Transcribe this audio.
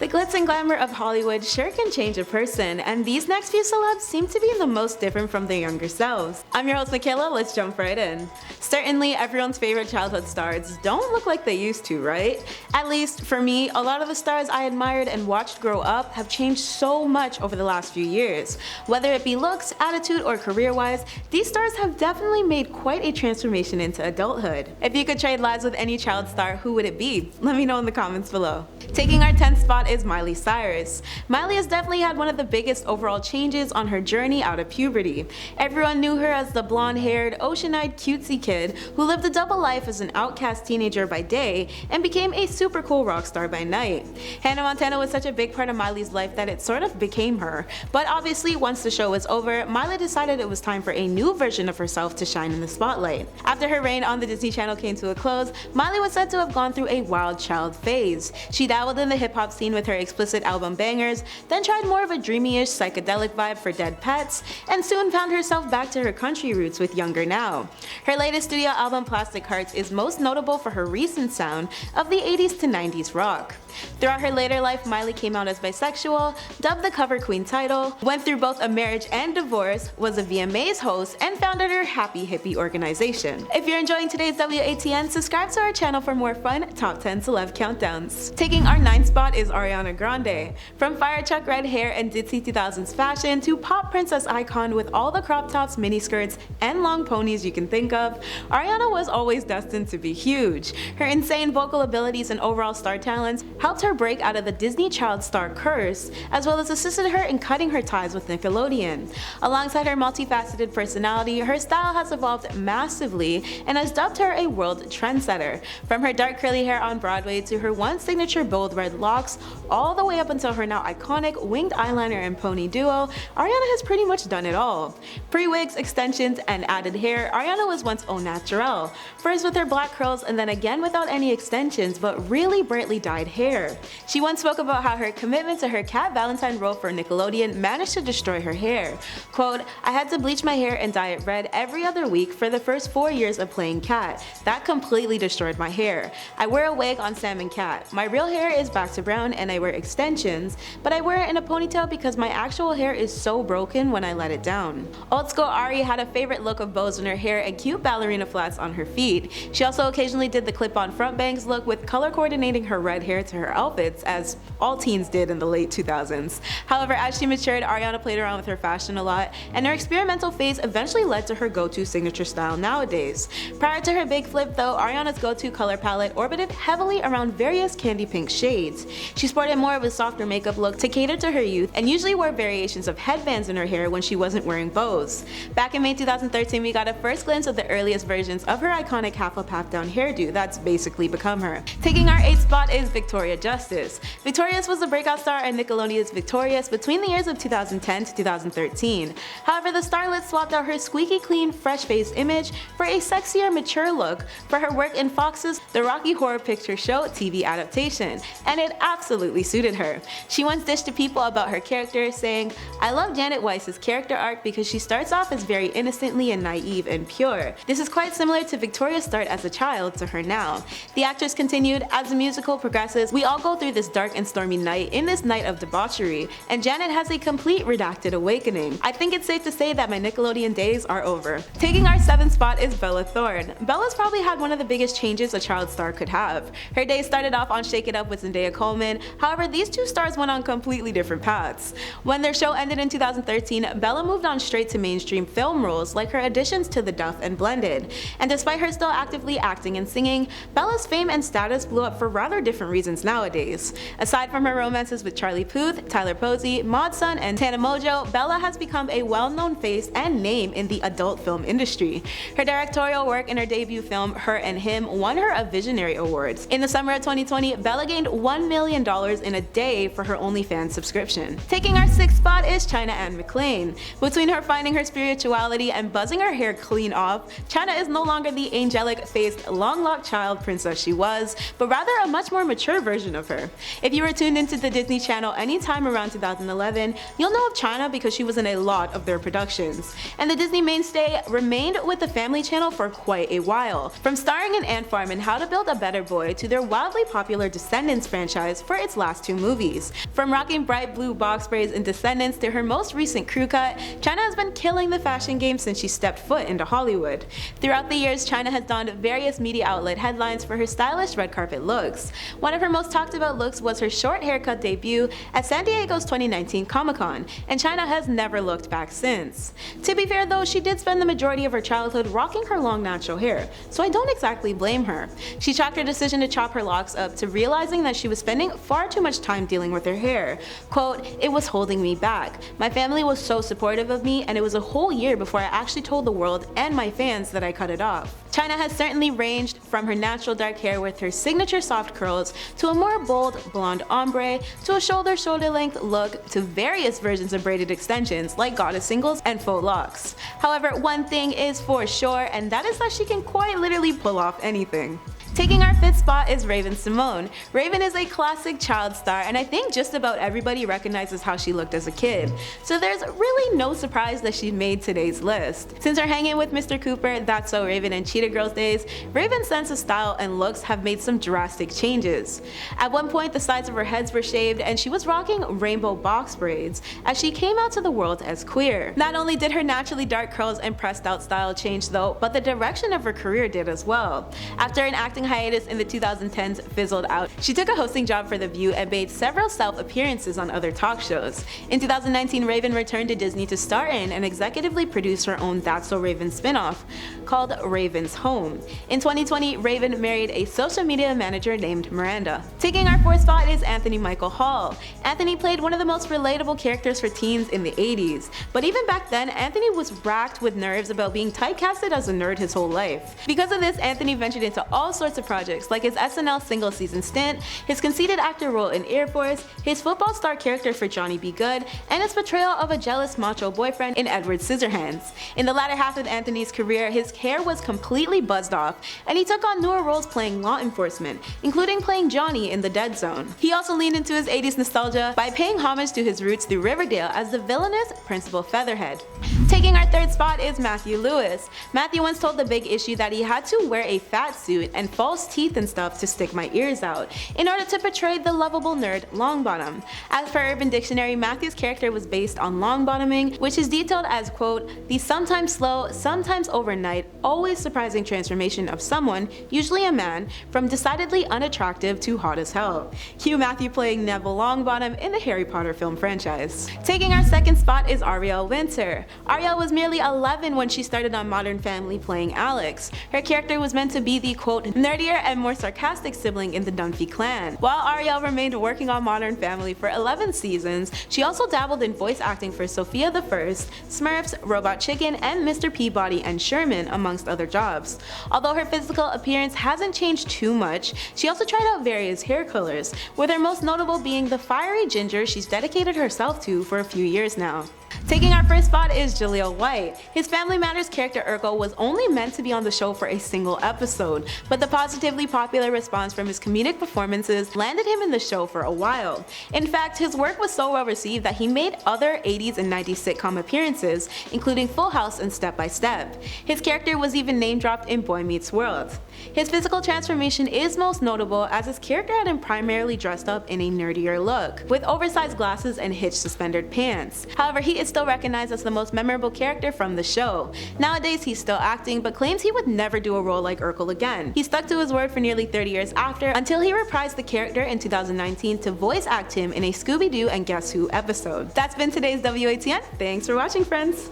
The glitz and glamour of Hollywood sure can change a person, and these next few celebs seem to be the most different from their younger selves. I'm your host Michaela, let's jump right in. Certainly everyone's favorite childhood stars don't look like they used to, right? At least for me, a lot of the stars I admired and watched grow up have changed so much over the last few years. Whether it be looks, attitude, or career-wise, these stars have definitely made quite a transformation into adulthood. If you could trade lives with any child star, who would it be? Let me know in the comments below. Taking our 10th spot is Miley Cyrus. Miley has definitely had one of the biggest overall changes on her journey out of puberty. Everyone knew her as the blonde-haired, ocean-eyed cutesy kid who lived a double life as an outcast teenager by day and became a super cool rock star by night. Hannah Montana was such a big part of Miley's life that it sort of became her. But obviously, once the show was over, Miley decided it was time for a new version of herself to shine in the spotlight. After her reign on the Disney Channel came to a close, Miley was said to have gone through a wild child phase. She dabbled in the hip-hop scene with her explicit album bangers, then tried more of a dreamy-ish psychedelic vibe for Dead Pets, and soon found herself back to her country roots with Younger Now. Her latest studio album Plastic Hearts is most notable for her recent sound of the 80s to 90s rock. Throughout her later life, Miley came out as bisexual, dubbed the Cover Queen title, went through both a marriage and divorce, was a VMAs host, and founded her Happy Hippie organization. If you're enjoying today's WATN, subscribe to our channel for more fun Top 10 Celeb Countdowns. Taking our 9th spot is Ariana Grande. From fire chuck red hair and ditzy 2000s fashion to pop princess icon with all the crop tops, miniskirts, and long ponies you can think of, Ariana was always destined to be huge. Her insane vocal abilities and overall star talents helped her break out of the Disney child star curse, as well as assisted her in cutting her ties with Nickelodeon. Alongside her multifaceted personality, her style has evolved massively and has dubbed her a world trendsetter. From her dark curly hair on Broadway to her once signature bold red locks, all the way up until her now iconic winged eyeliner and pony duo, Ariana has pretty much done it all. Pre-wigs, extensions, and added hair, Ariana was once au naturel. First with her black curls and then again without any extensions but really brightly dyed hair. She once spoke about how her commitment to her Cat Valentine role for Nickelodeon managed to destroy her hair. Quote, "I had to bleach my hair and dye it red every other week for the first 4 years of playing Cat. That completely destroyed my hair. I wear a wig on Sam and Cat. My real hair is back to brown and I wear extensions, but I wear it in a ponytail because my actual hair is so broken when I let it down." Old school Ari had a favorite look of bows in her hair and cute ballerina flats on her feet. She also occasionally did the clip-on front bangs look with color coordinating her red hair to her outfits, as all teens did in the late 2000s. However, as she matured, Ariana played around with her fashion a lot, and her experimental phase eventually led to her go-to signature style nowadays. Prior to her big flip though, Ariana's go-to color palette orbited heavily around various candy pink shades. She sported more of a softer makeup look to cater to her youth, and usually wore variations of headbands in her hair when she wasn't wearing bows. Back in May 2013, we got a first glimpse of the earliest versions of her iconic half-up half-down hairdo that's basically become her. Taking our 8th spot is Victoria Justice. Victorious was the breakout star and Nickelodeon's Victorious between the years of 2010 to 2013. However, the starlet swapped out her squeaky clean, fresh-faced image for a sexier, mature look for her work in Fox's The Rocky Horror Picture Show TV adaptation, and it absolutely suited her. She once dished to people about her character, saying, "I love Janet Weiss's character arc because she starts off as very innocently and naive and pure. This is quite similar to Victoria's start as a child to her now." The actress continued, "As the musical progresses, we all go through this dark and stormy night in this night of debauchery, and Janet has a complete redacted awakening. I think it's safe to say that my Nickelodeon days are over." Taking our 7th spot is Bella Thorne. Bella's probably had one of the biggest changes a child star could have. Her days started off on Shake It Up with Zendaya Coleman, however these two stars went on completely different paths. When their show ended in 2013, Bella moved on straight to mainstream film roles like her additions to The Duff and Blended. And despite her still actively acting and singing, Bella's fame and status blew up for rather different reasons nowadays. Aside from her romances with Charlie Puth, Tyler Posey, Mod Sun, and Tana Mongeau, Bella has become a well-known face and name in the adult film industry. Her directorial work in her debut film Her and Him won her a Visionary Awards. In the summer of 2020, Bella gained $1 million in a day for her OnlyFans subscription. Taking our 6th spot is China Anne McClain. Between her finding her spirituality and buzzing her hair clean off, China is no longer the angelic-faced, long-locked child princess she was, but rather a much more mature version of her. If you were tuned into the Disney Channel anytime around 2011, you'll know of China because she was in a lot of their productions. And the Disney mainstay remained with the Family Channel for quite a while, from starring in Ant Farm and How to Build a Better Boy to their wildly popular Descendants franchise for its last two movies. From rocking bright blue box braids in Descendants to her most recent crew cut, China has been killing the fashion game since she stepped foot into Hollywood. Throughout the years, China has donned various media outlet headlines for her stylish red carpet looks. One of her most talked about looks was her short haircut debut at San Diego's 2019 Comic-Con, and China has never looked back since. To be fair though, she did spend the majority of her childhood rocking her long natural hair, so I don't exactly blame her. She chalked her decision to chop her locks up to realizing that she was spending far too much time dealing with her hair. Quote, "It was holding me back. My family was so supportive of me, and it was a whole year before I actually told the world and my fans that I cut it off." China has certainly ranged from her natural dark hair with her signature soft curls to a more bold blonde ombre to a shoulder length look to various versions of braided extensions like goddess singles and faux locks. However, one thing is for sure, and that is that she can quite literally pull off anything. Taking our 5th spot is Raven Symone. Raven is a classic child star, and I think just about everybody recognizes how she looked as a kid, so there's really no surprise that she made today's list. Since her hanging with Mr. Cooper, That's So Raven, and Cheetah Girls days, Raven's sense of style and looks have made some drastic changes. At one point, the sides of her heads were shaved, and she was rocking rainbow box braids as she came out to the world as queer. Not only did her naturally dark curls and pressed out style change though, but the direction of her career did as well. After an acting hiatus in the 2010s fizzled out, she took a hosting job for The View and made several self-appearances on other talk shows. In 2019, Raven returned to Disney to star in and executively produce her own That's So Raven spin-off called Raven's Home. In 2020, Raven married a social media manager named Miranda. Taking our 4th spot is Anthony Michael Hall. Anthony played one of the most relatable characters for teens in the 80s, but even back then, Anthony was racked with nerves about being typecasted as a nerd his whole life. Because of this, Anthony ventured into all sorts of projects like his SNL single season stint, his conceited actor role in Air Force, his football star character for Johnny Be Good, and his portrayal of a jealous macho boyfriend in Edward Scissorhands. In the latter half of Anthony's career, his hair was completely buzzed off, and he took on newer roles playing law enforcement, including playing Johnny in The Dead Zone. He also leaned into his 80s nostalgia by paying homage to his roots through Riverdale as the villainous Principal Featherhead. Taking our 3rd spot is Matthew Lewis. Matthew once told The Big Issue that he had to wear a fat suit and false teeth and stuff to stick my ears out in order to portray the lovable nerd Longbottom. As per Urban Dictionary, Matthew's character was based on longbottoming, which is detailed as, quote, "the sometimes slow, sometimes overnight, always surprising transformation of someone, usually a man, from decidedly unattractive to hot as hell." Cue Matthew playing Neville Longbottom in the Harry Potter film franchise. Taking our 2nd spot is Ariel Winter. Ariel was merely 11 when she started on Modern Family playing Alex. Her character was meant to be the, quote, nerdier and more sarcastic sibling in the Dunphy clan. While Ariel remained working on Modern Family for 11 seasons, she also dabbled in voice acting for Sophia the First, Smurfs, Robot Chicken, and Mr. Peabody and Sherman, amongst other jobs. Although her physical appearance hasn't changed too much, she also tried out various hair colors, with her most notable being the fiery ginger she's dedicated herself to for a few years now. Taking our 1st spot is JALEEL White. His Family Matters character Urkel was only meant to be on the show for a single episode, but the positively popular response from his comedic performances landed him in the show for a while. In fact, his work was so well received that he made other 80s and 90s sitcom appearances, including Full House and Step by Step. His character was even name dropped in Boy Meets World. His physical transformation is most notable as his character had him primarily dressed up in a nerdier look, with oversized glasses and hitched suspended pants. However, he is still recognized as the most memorable character from the show. Nowadays, he's still acting, but claims he would never do a role like Urkel again. He stuck to his word for nearly 30 years after, until he reprised the character in 2019 to voice act him in a Scooby-Doo and Guess Who episode. That's been today's WATN. Thanks for watching, friends!